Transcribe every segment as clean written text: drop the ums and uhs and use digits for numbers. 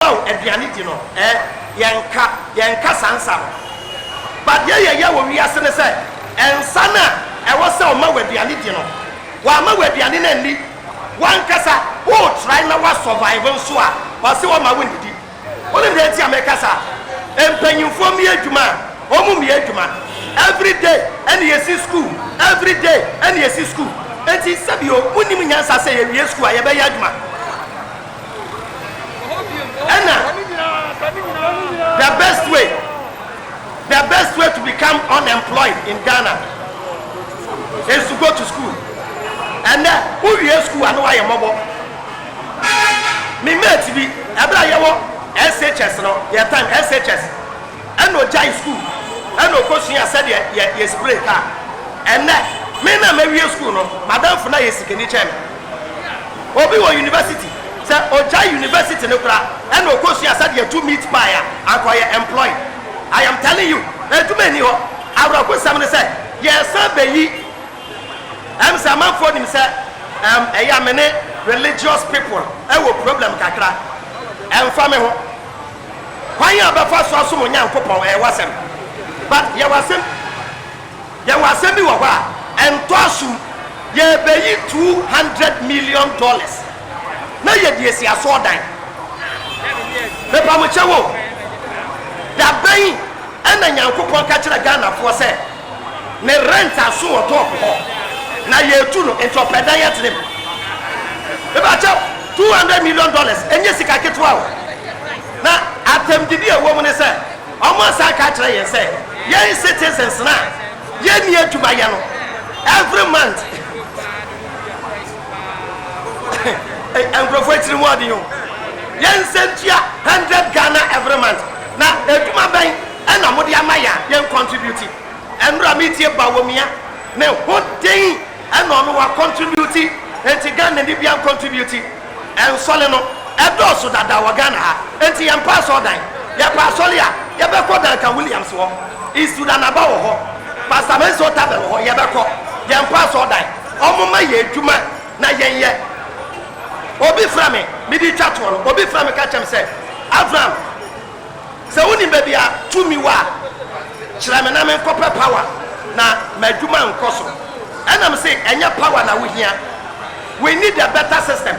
wow aduane di no yenka sansa no but ye wo wi ase ne say ensa na e wo say o ma wa aduane di no wa ma wa aduane na ni wan kasa wo try na wa survive nso a wa say wo ma wo ndidi only dey ti amekasa empanyimfo mi adwuma omu mi adwuma every day and yesi school every day and yesi school enti sabio unim nyansa say ye school a ye be adwuma ena the best way to become unemployed in Ghana is to go to school and who ye school and why mobo me mate bi ebra ye wo SHS no your time SHS and no jai school and no question said ye spray car and me na me wie school no madam for na ye sikeni chem obi wo university say Ojai University no kra and no question said ye to meet buyer and for your employed. I am telling you too many ho abra ko sam ne say yes abeyi am sama for him say eya me ne religious people e wo problem kakra emfa me ho kwan ya ba fa so aso nyankopon e wasem but ye wasem bi wo kwa ento asu ye beyi $200 million na ye die si aso dan me pa mo chewo da ben ena nyankopon ka kire Ghana fo se ne rent aso wo top ho na ye tu no entrepreneur yet them e ba chew $200 million enye sika ketwa o na atem didi e wo mu ne se omo sa ka kire ye se ye citizens na ye ni aduma ye no every month and profit reward you yen sentia 100 Ghana every month na aduma ban and amodi amaya yen contribute and ramiti bawomia na hodin and on wa contribute enti Ghana ni bia contribute and soleno edoso dada wa Ghana ha enti yen pass odan ya pass olia ya be ko dan kan Williams wo isudan aba wo ho pastor Mensah tabel ho ya be ko yen pass odan omuma ye aduma na yen ye obi frame me di chat one obi frame ka chem say Abraham say woni be bia to mi wa chirame na me kope power na maduma nkoso enam say enya power na wo hia we need a better system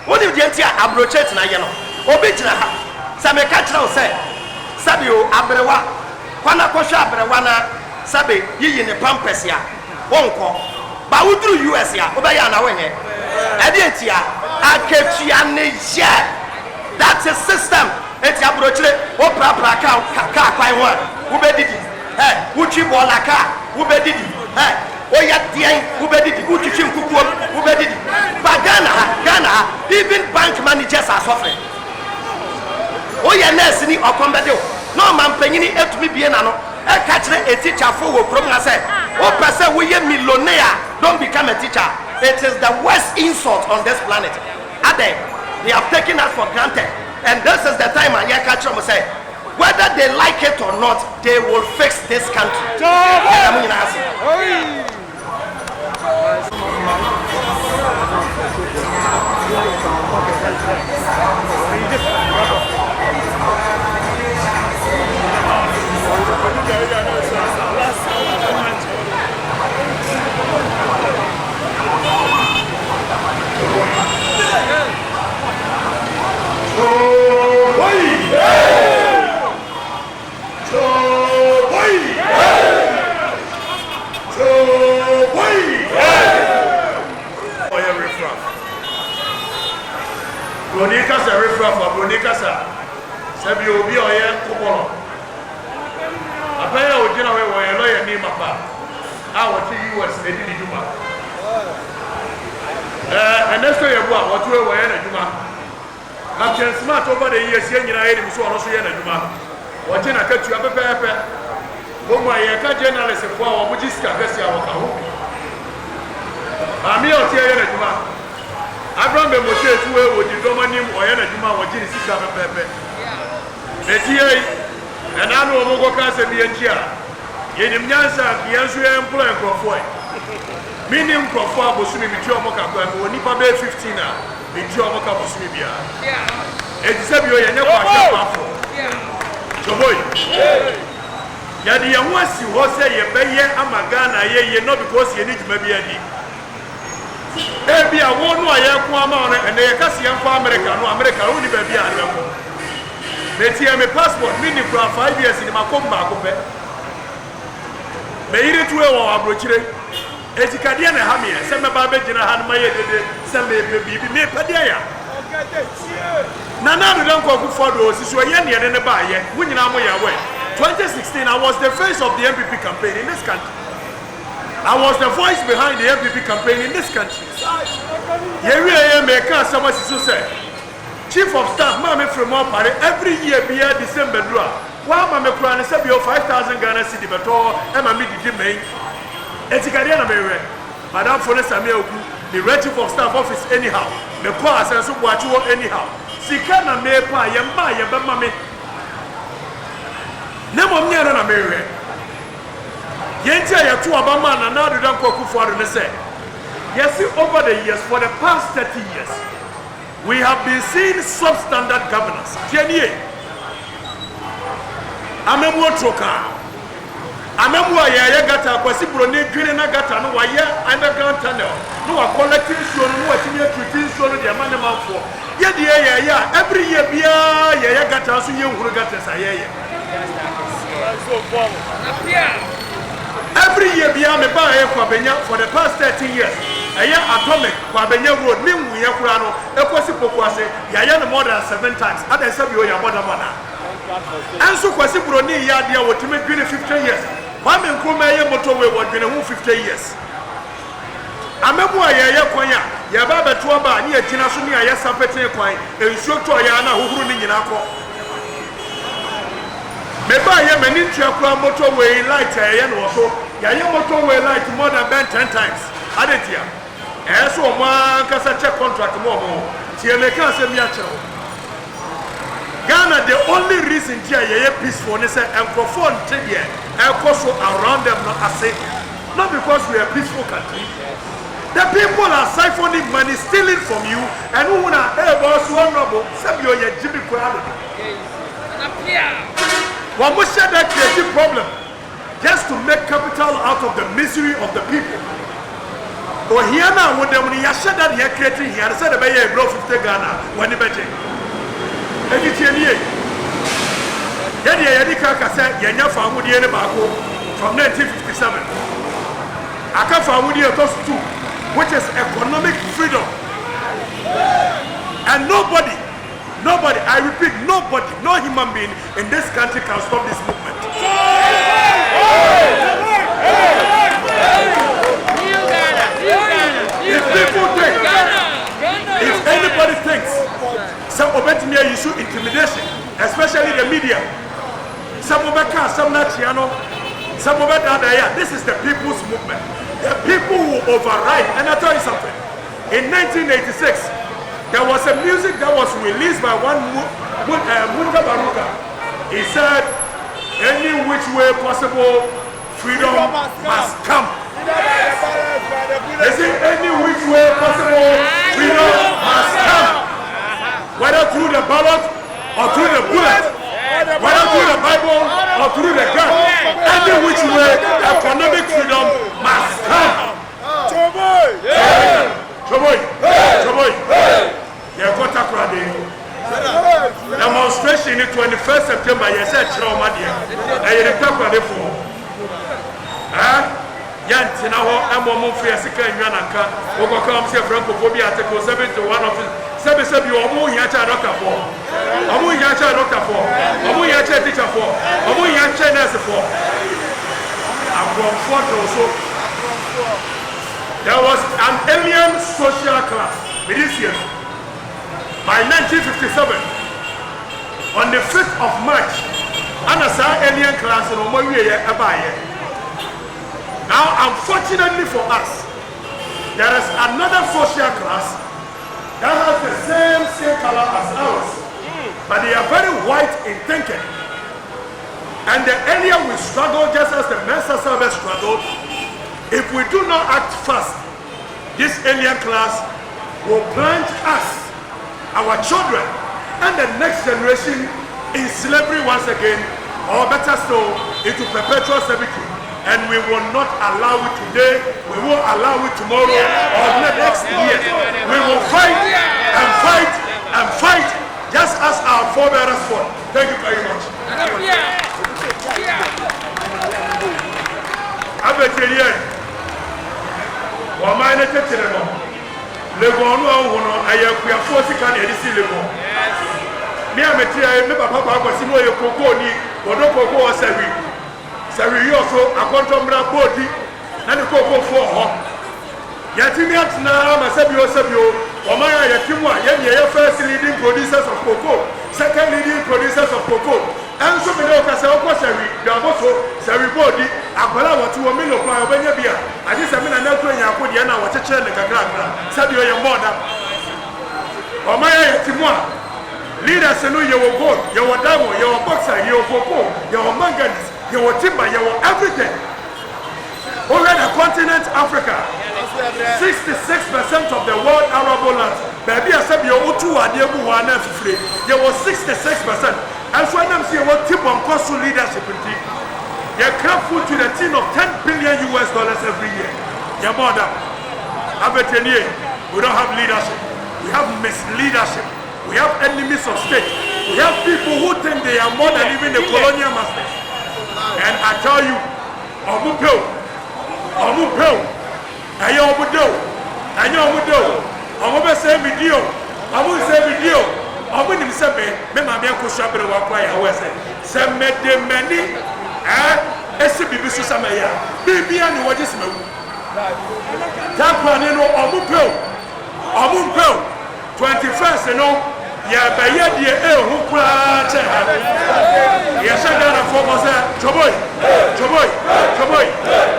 woni di entia abrochet na ye no obi kira ha say me ka kira o say sabio abrewa kwana kohwe abrewa na sabe yiyi ne pampers ya wonko ba wuduru US ya obeya na wenye edi entia aketua ne je that's a system eti abrochire o prapra ka kwan ho wo bedidi wo twi bola ka wo bedidi o ya dien wo bedidi wo twi nkukuo wo bedidi ba Ghana even bank managers are suffering o ya nurse ni okombede no man panyini etumi bie na no e ka kire a teacher for wo prom na say o person wo ye millionaire don't become a teacher. It is the worst insult on this planet. Ade, they have taken us for granted. And this is the time I hear Kachrom say, whether they like it or not, they will fix this country. Bronika sa refra for Bronika sa sabi obi oye kokoro abaya ojina we wo lawyer ni mapa a woti US na di djuma anesto ye bo a woti we wo ye na djuma captain smart over the years ye nyina ye ni so ono so ye na djuma woti na katu apepepe bomo ye ka journalist fo a wo buji ska kesi a wo ka ho ami oti ye na djuma Abraham Moshe tuwe wodi domanim oya na djuma wo jini sika pepepe etiye na no mo go ka se bi entia ye nim nyansa kianso ye employ nkrofo minim nkrofo abosumi bi ti omo ka kwa mo nipa be 15 a bi ti omo ka bosumi bia eti se bi o ye ne kwa Yadi Yawasi was a Yabaya Amagana, ye not because you need to maybe a deep. Maybe I won't know a Yakwama and the Cassian for America, no America, only baby. They see me passport, meaning for 5 years in my combat. May it well or brochure. As you can hear, Hamia, some babbage in a hand, my some baby, me Padia. Nana don't go for those, so young and a buyer, winning our way. 2016, I was the face of the MPP campaign in this country. I was the voice behind the MPP campaign in this country. Here I am, someone to say. Chief of Staff, Mammy from Party, every year, be a December draw. While Mammy Kran is a 5,000 Ghana City, but all, and Mammy did make. Etikadiana Mary, Madame Fones Ameoku, the Chief of Staff office, anyhow. The pass and so what you anyhow. Sikana Mepa, Yamba, Yabamame. Nemo Miana Mary. Yentia Yatu Abama, and now the Danko for the say. Yes, over the years, for the past 30 years. We have been seeing substandard governance. Tienye. Amemwo troka. Amemwo ya gata kwasi broni dwine na gata no waya underground tunnel. No wa collecting show no wa timi treating show no de amane manfo. Ye de ya every year bia ya gata so ye nhuru gata sa ye. Every year bia me ba ye kwa benya for the past 13 years. Aya atomic kwa benya road me wu ye kura no ekosi pokuase ya no more than 7 times ada sabi o ya border mana anso kwasi broni ya dia wotime dwine 50 years kwa me nkoma ye motorway wo dwine hu 50 years amebu ya kwanya ya baba to ba ni agina so ni aya sapete kwan ensuo to ya na hohuru ni nyina ko me ba ye mani ntwa kwa motorway light ya no so ya ye motorway light more than 10 times adetia so one kasa check contract more tie me kan se mi a kire Ghana the only reason here ye peaceful is say enkrofon tedie so around them not as not because we are a peaceful country. The people are siphoning money, stealing from you, and who na boss one robo sabio ye jibi kwado one must share that creative problem just to make capital out of the misery of the people. Or here now, when they shut that you're creating here, said about a blow 50 Ghana, when you bet it. And it's here. Then the Yadika said, Yanya Famudi and Bako from 1957. Aka Famudi those two, which is economic freedom. And nobody, I repeat, nobody, no human being in this country can stop this movement. If people think, if anybody thinks, some of it may issue intimidation, especially the media. Some of it can't, some not, some of it are there. This is the people's movement. The people will override. And I'll tell you something. In 1986, there was a music that was released by one Munta Baruka. He said, any which way possible, freedom must come. Is it any which way possible, freedom must come. Whether through the ballot or through the bullet, whether through the Bible or through the gun, any which way, economic freedom must come. Choboy. Takoradi. Demonstration in 21st September, yes, I Takoradi for. Yantina ho amom free asika nwananka ogoka say franco phobia article 71 of sebi omo hia cha doctor for omo hia cha doctor for omo hia cha teacher for omo hia cha nurse for abrom for also there was an alien social class this year by 1957 on the 5th of March and as alien class no mo wie abaye. Now, unfortunately for us, there is another social class that has the same color as ours, but they are very white in thinking. And the earlier we struggle, just as the Mensah service struggled, if we do not act fast, this alien class will plunge us, our children, and the next generation in slavery once again, or better still, into perpetual servitude. And we will not allow it today, we won't allow it tomorrow or the next year. We will fight and fight and fight just as our forebears fought. Thank you very much. Abetelier, Wamana Tetelemo, Legon, I have 40 can edit Legon. Me, I'm a tear, never Papa was in your cocoa, or no cocoa or Savi. Savi also, a contombra body, and a cocoa for her. Yatimiat now, Masabio Sabio, Omaya Yatimwa, your first leading producers of cocoa, second leading producers of cocoa. And so many of us are also Savi body, Aquala, what to a mill of my Benyabia. I just mean an airplane, I put Yana, what a chair like a grandma, Sabio, your mother. Omaya Yatimwa. Leaders know you will go, you will demo, you will boxer, you will cocoa, you will manganese, you will timber, you will everything. Over the continent Africa, 66% of the world arable lands, baby, I said you two are the one free. You will 66%. And so I'm saying what tip on cost leadership in team. You can food to the tune of $10 billion every year. Your mother, Abetenier, we don't have leadership. We have misleadership. We have enemies of state. We have people who think they are more than even the colonial masters. And I tell you, Omupeo, Ayobudo, Omobe say video, Omu say video, Omu Nimsebe, Memamia Kushabre Wakwaya, Sem de Meni, SBB Susamaya, Bibian, what is me? Takoradi, Omupeo, 21st, you know. Ya baye die who kura che ha ya shaga na former say choboy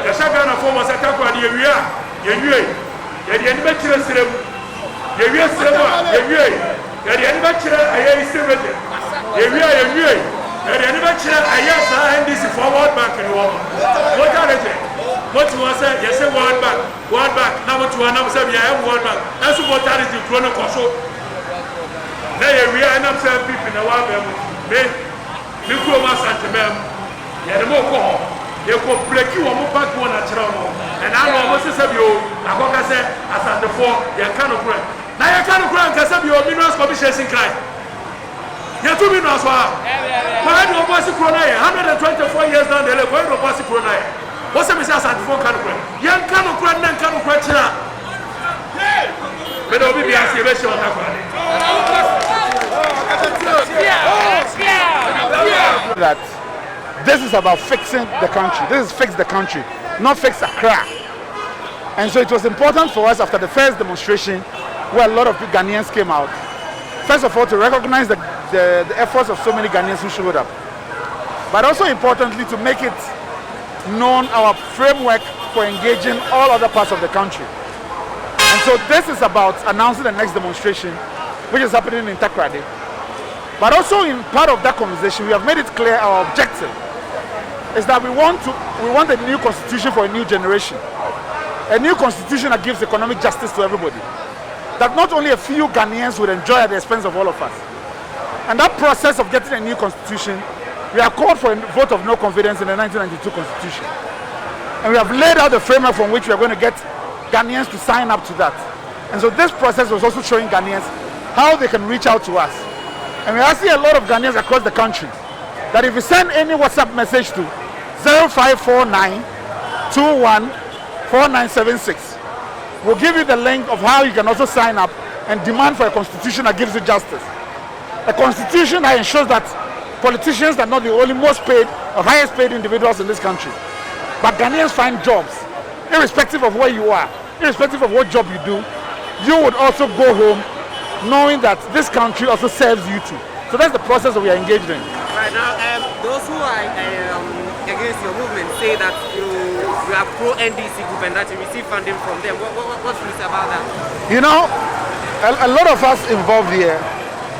ya shaga na former say Takoradi ewia ye wie ya de ni be kire sirem ye wie sirem a ye wie ya de ni be kire aye sirem ye wie ya de ni be kire aye sa NDC forward bank ni wo mo ta reje mo ti won say yes say world bank na mo ti won na mo say ya world bank and so mo ta reje kro no koso. We are not saying people in the world, we go to Santamem, Yadamo, you go break you on back one at Toronto. And I know what of you, I said, as at the four, you cannot grant. Now you cannot grant because of your minerals commissions in crime. You're 2 minerals. Why do you want to cry? 124 years down the lane, why do you want to cry? What's the message at the four cannot grant? Young cannot grant, then cannot grant. But I'll be a serious on that this is about fixing the country. This is fix the country, not fix Accra. And so it was important for us after the first demonstration where a lot of Ghanaians came out. First of all, to recognize the efforts of so many Ghanaians who showed up. But also importantly, to make it known our framework for engaging all other parts of the country. And so this is about announcing the next demonstration, which is happening in Takoradi. But also in part of that conversation, we have made it clear our objective is that we want a new constitution for a new generation. A new constitution that gives economic justice to everybody. That not only a few Ghanaians would enjoy at the expense of all of us. And that process of getting a new constitution, we have called for a vote of no confidence in the 1992 constitution. And we have laid out the framework from which we are going to get Ghanaians to sign up to that. And so this process was also showing Ghanaians how they can reach out to us. And we are seeing a lot of Ghanaians across the country that if you send any WhatsApp message to 0549-214976, we'll give you the link of how you can also sign up and demand for a constitution that gives you justice. A constitution that ensures that politicians are not the only most paid or highest paid individuals in this country, but Ghanaians find jobs, irrespective of where you are, irrespective of what job you do. You would also go home knowing that this country also serves you too. So that's the process that we are engaged in. Right now, those who are against your movement say that you are pro-NDC group and that you receive funding from them. What's this about that? You know, a lot of us involved here,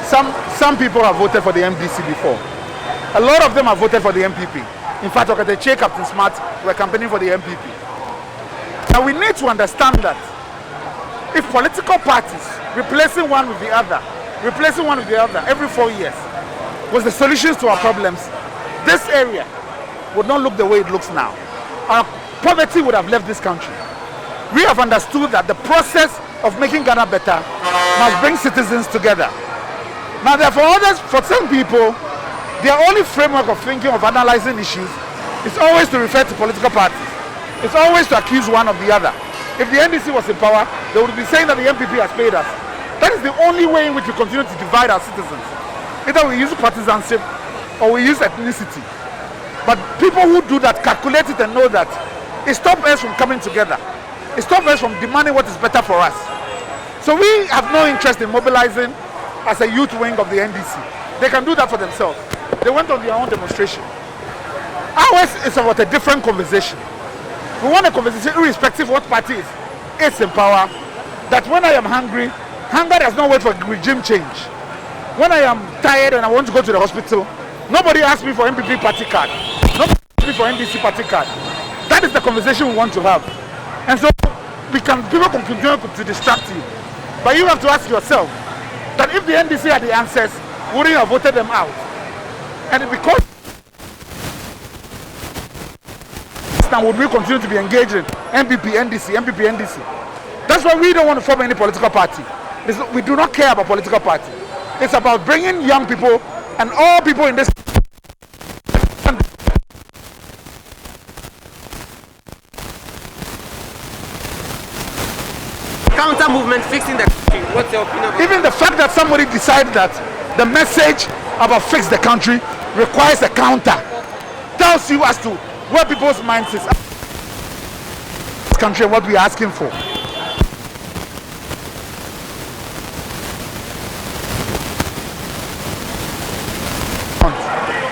some people have voted for the MDC before. A lot of them have voted for the MPP. In fact, Okatakyie, Captain Smart were campaigning for the MPP. Now we need to understand that if political parties replacing one with the other every 4 years was the solutions to our problems, this area would not look the way it looks now. Our poverty would have left this country. We have understood that the process of making Ghana better must bring citizens together. Now, therefore, others, for some people, their only framework of thinking, of analyzing issues, is always to refer to political parties. It's always to accuse one of the other. If the NDC was in power, they would be saying that the MPP has paid us. That is the only way in which we continue to divide our citizens. Either we use partisanship or we use ethnicity. But people who do that calculate it and know that it stops us from coming together. It stops us from demanding what is better for us. So we have no interest in mobilizing as a youth wing of the NDC. They can do that for themselves. They went on their own demonstration. Ours is about a different conversation. We want a conversation irrespective of what party is in power. That when I am hungry, hunger does not wait for regime change. When I am tired and I want to go to the hospital, nobody asks me for MPP party card. Nobody asks me for NDC party card. That is the conversation we want to have. And so people can continue to distract you. But you have to ask yourself that if the NDC had the answers, wouldn't you have voted them out? And because now would we continue to be engaged in MPP, NDC? That's why we don't want to form any political party. We do not care about political party. It's about bringing young people and all people in this counter movement fixing the country. What's your opinion? Even the fact that somebody decided that the message about fix the country requires a counter tells you as to where people's minds is. This country and what we are asking for.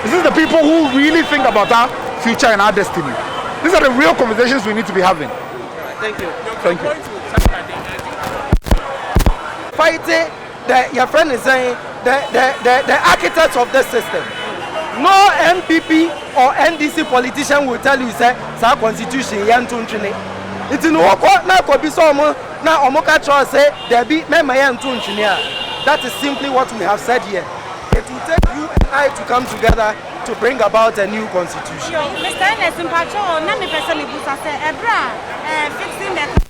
This is the people who really think about our future and our destiny. These are the real conversations we need to be having. Thank you. Thank you. Fighting your friend is saying the architects of this system. No MPP or NDC politician will tell you say sa constitution yantuntune. It in woko na ko bi so mo na omoka cho say there be mema yantuntune. That is simply what we have said here. It will take you and I to come together to bring about a new constitution. Mr. Nelson Pacho, na me person me busa say ebra fixing the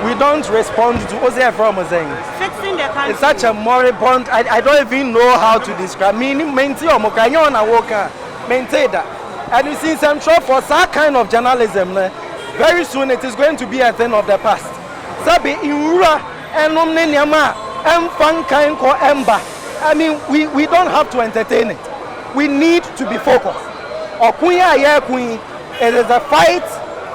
we don't respond to Ose from saying fixing the country. It's such a moribund. I don't even know how to describe. Meaning, maintain or mokanyona woka, maintain that. And you see, I'm sure for that kind of journalism, very soon it is going to be a thing of the past. Sabi inura enomne nyama emfankain ko emba. I mean, we don't have to entertain it. We need to be focused. It is a fight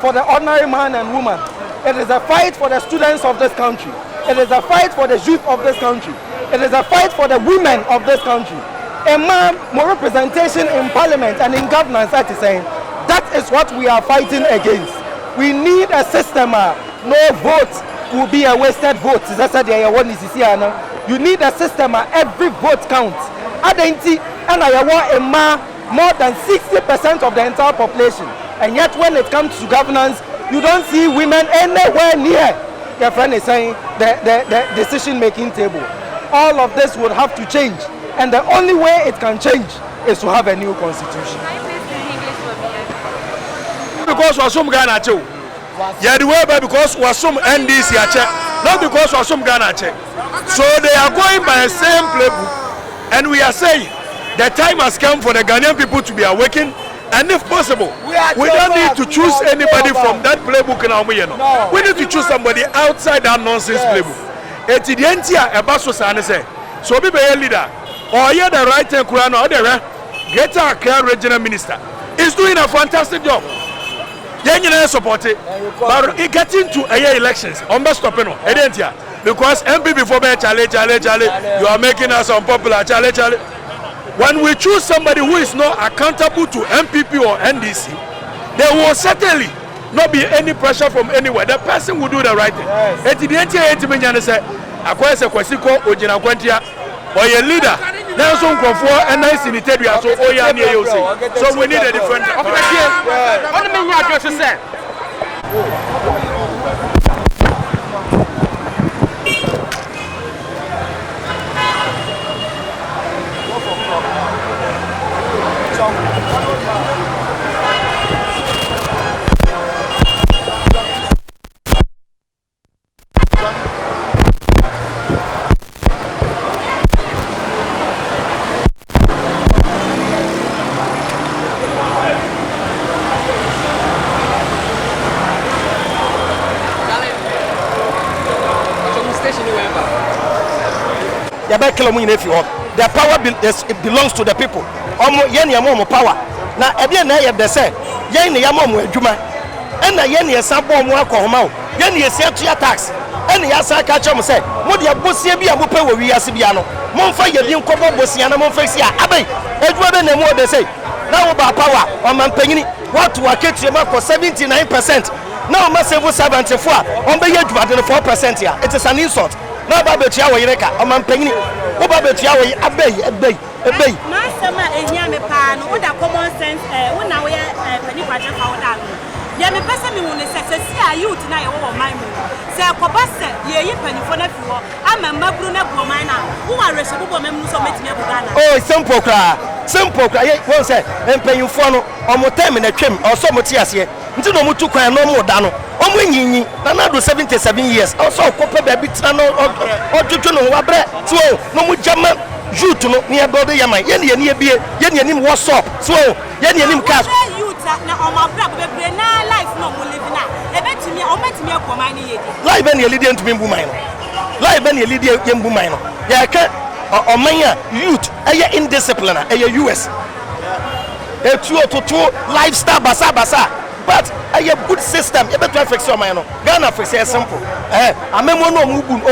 for the ordinary man and woman. It is a fight for the students of this country. It is a fight for the youth of this country. It is a fight for the women of this country. A man, more representation in parliament and in governance, that is saying, that is what we are fighting against. We need a system. No vote will be a wasted vote. You need a system. Every vote counts. And I want a man more than 60% of the entire population. And yet when it comes to governance, you don't see women anywhere near. Your friend is saying the decision-making table. All of this would have to change. And the only way it can change is to have a new constitution. Because we're some Ghana too. Yeah, the way because we're some NDC, not because we're some Ghana. So they are going by the same playbook. And we are saying the time has come for the Ghanaian people to be awakened, and if possible, we don't need to choose anybody from that playbook now. We need to choose somebody outside that nonsense playbook. So be a leader, or you're the right hand or the greater Accra regional minister is doing a fantastic job. Then you know support it, but it gets into elections. Stopping because MP before me challenge, you are making us unpopular. Challenge. When we choose somebody who is not accountable to MPP or NDC, there will certainly not be any pressure from anywhere. The person will do the right thing. Say, or a leader. So we need a different. ya be kill mu nyina fi ho the power belongs to the people yen ye mo power na e de na ye de say yen ne ya mo adwuma na yen ye san bo mo akohoma o yen ye se atua tax ene ya san ka chom say mo de abosia bi a mo pe wo wi ase bia no mo mfa ye bi nkobo bosia na mo mfa si a abai adwuma be na mo de say na wo ba power o man panyini what wa ketie ma ko 79% na o ma civil servant fo a on be ye adwuma de 4% ya it is an insult na ba betua wo yireka o man panyini wo ba betua wo abai na sama ehia me pa no wo da common sense wo na wo ye pani kwaje fa wo da no ye me pese me woni se a youth na ye wo man mu se ko ba se ye yi pani fo na fi wo ama maburu na bu man na wo wa rehye bubo mem no so metime bu Ghana oh simple kra ye won se empanyufo no o mo time na twem o so mo ti ase nti no mo tu kwan no mo da no o mo nyinyi na do 77 years o so ko pe ba bi tira no o twetwe no wa bre so no mo jama youth no ne be de yaman ye ne bie ye ne nim what's up so ye ne nim cash youth na o ma bra be bre na life no mo live na e betimi o metimi akoma ni ye life be ne leader ntumi mbu man no life be ne leader ye mbu man no ya ka o man ya youth eye indiscipline eye US etuo toto lifestyle basa but eye good system e better fix your man no Ghana fix is simple amemo no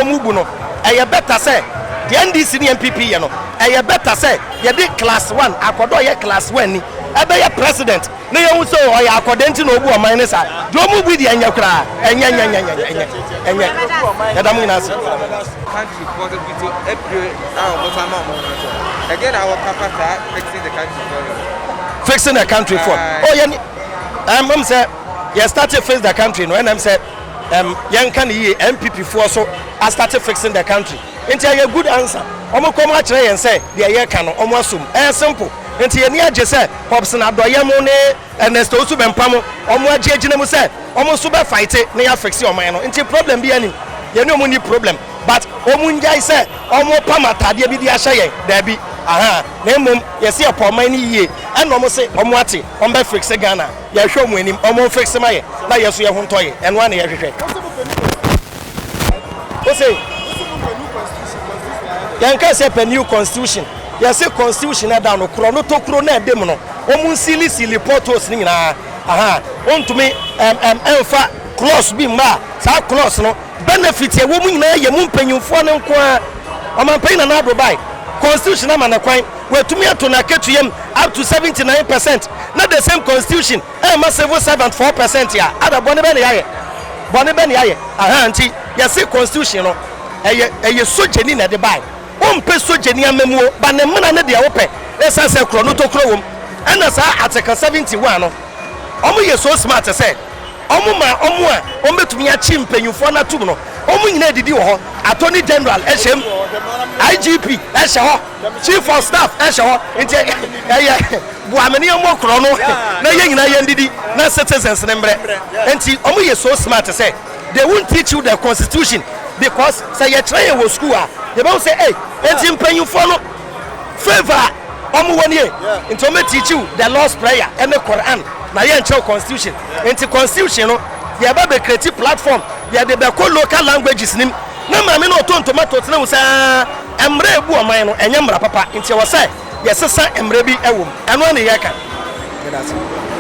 omubu no eye better say the NDC ni MPP ye no eye better say ye dey class 1 akodo ye class 1 ni ebe ye president na ye hu so o ye akodenti na obu o man ni sa do omubu di enya kra enya ya da mu ina se country possibility every again our papa fixing the country for oh yeah I'm say you started fix the country no and I'm say young can ye MPP for so I started fixing the country into a good answer omo come akire yen say the year can omo asum simple into ye ni age say Hobson adoye mo ne Ernesto Osu bempam omo agegina mu say omo so be fight na ya fix your man no into problem bi ani ye ni omo ni problem but omo njai say omo pamatade bi di ahye yen da bi na mum yes e poman ni yie and omo say omo ate on be fix Ghana ye hwe omo anim omo fix ma ye na yeso ye ho ntoye eno ana ye hwehwe o say yanka say a new constitution yes say constitution na down kro no to kro na edem no omo sili portos ni nyina ontumi emfa clause bi ma sa clause no benefit ye wo mu nyina ye mu mpanyimfo ne nko a omampanyin na Dubai constitution na manakwan wetumi ato na ketuyem up to 79% na the same constitution ma civil servant 4% ya ada bone be ne yaye nti ya say constitution no eye sojeni na de bai o mpe sojeni amamuo ba ne mena ne de wope esa se kro no to kro wom ana sa article 71 no omo ye so smart say omo a ombetumi a chi mpanyufo na tum no omo nyina didi wo ho attorney general ehjem IGP ehye ho chief of staff ehye ho nti bu amene omo kro no na ye nyina ye ndidi na citizens ne mbre nti omo ye so smart say they won't teach you the constitution because say you try in school they won't say hey enti mpanyufo no favor omo woni nti omo teach you the Lord's prayer and the Quran na ye nche constitution enti constitution no ye ba be create platform ye de be ko local languages nim na ma me no tomato tena wo sa emre ebu oman no enye mra papa nti wo say ye sesa emre bi ewom eno na ye ka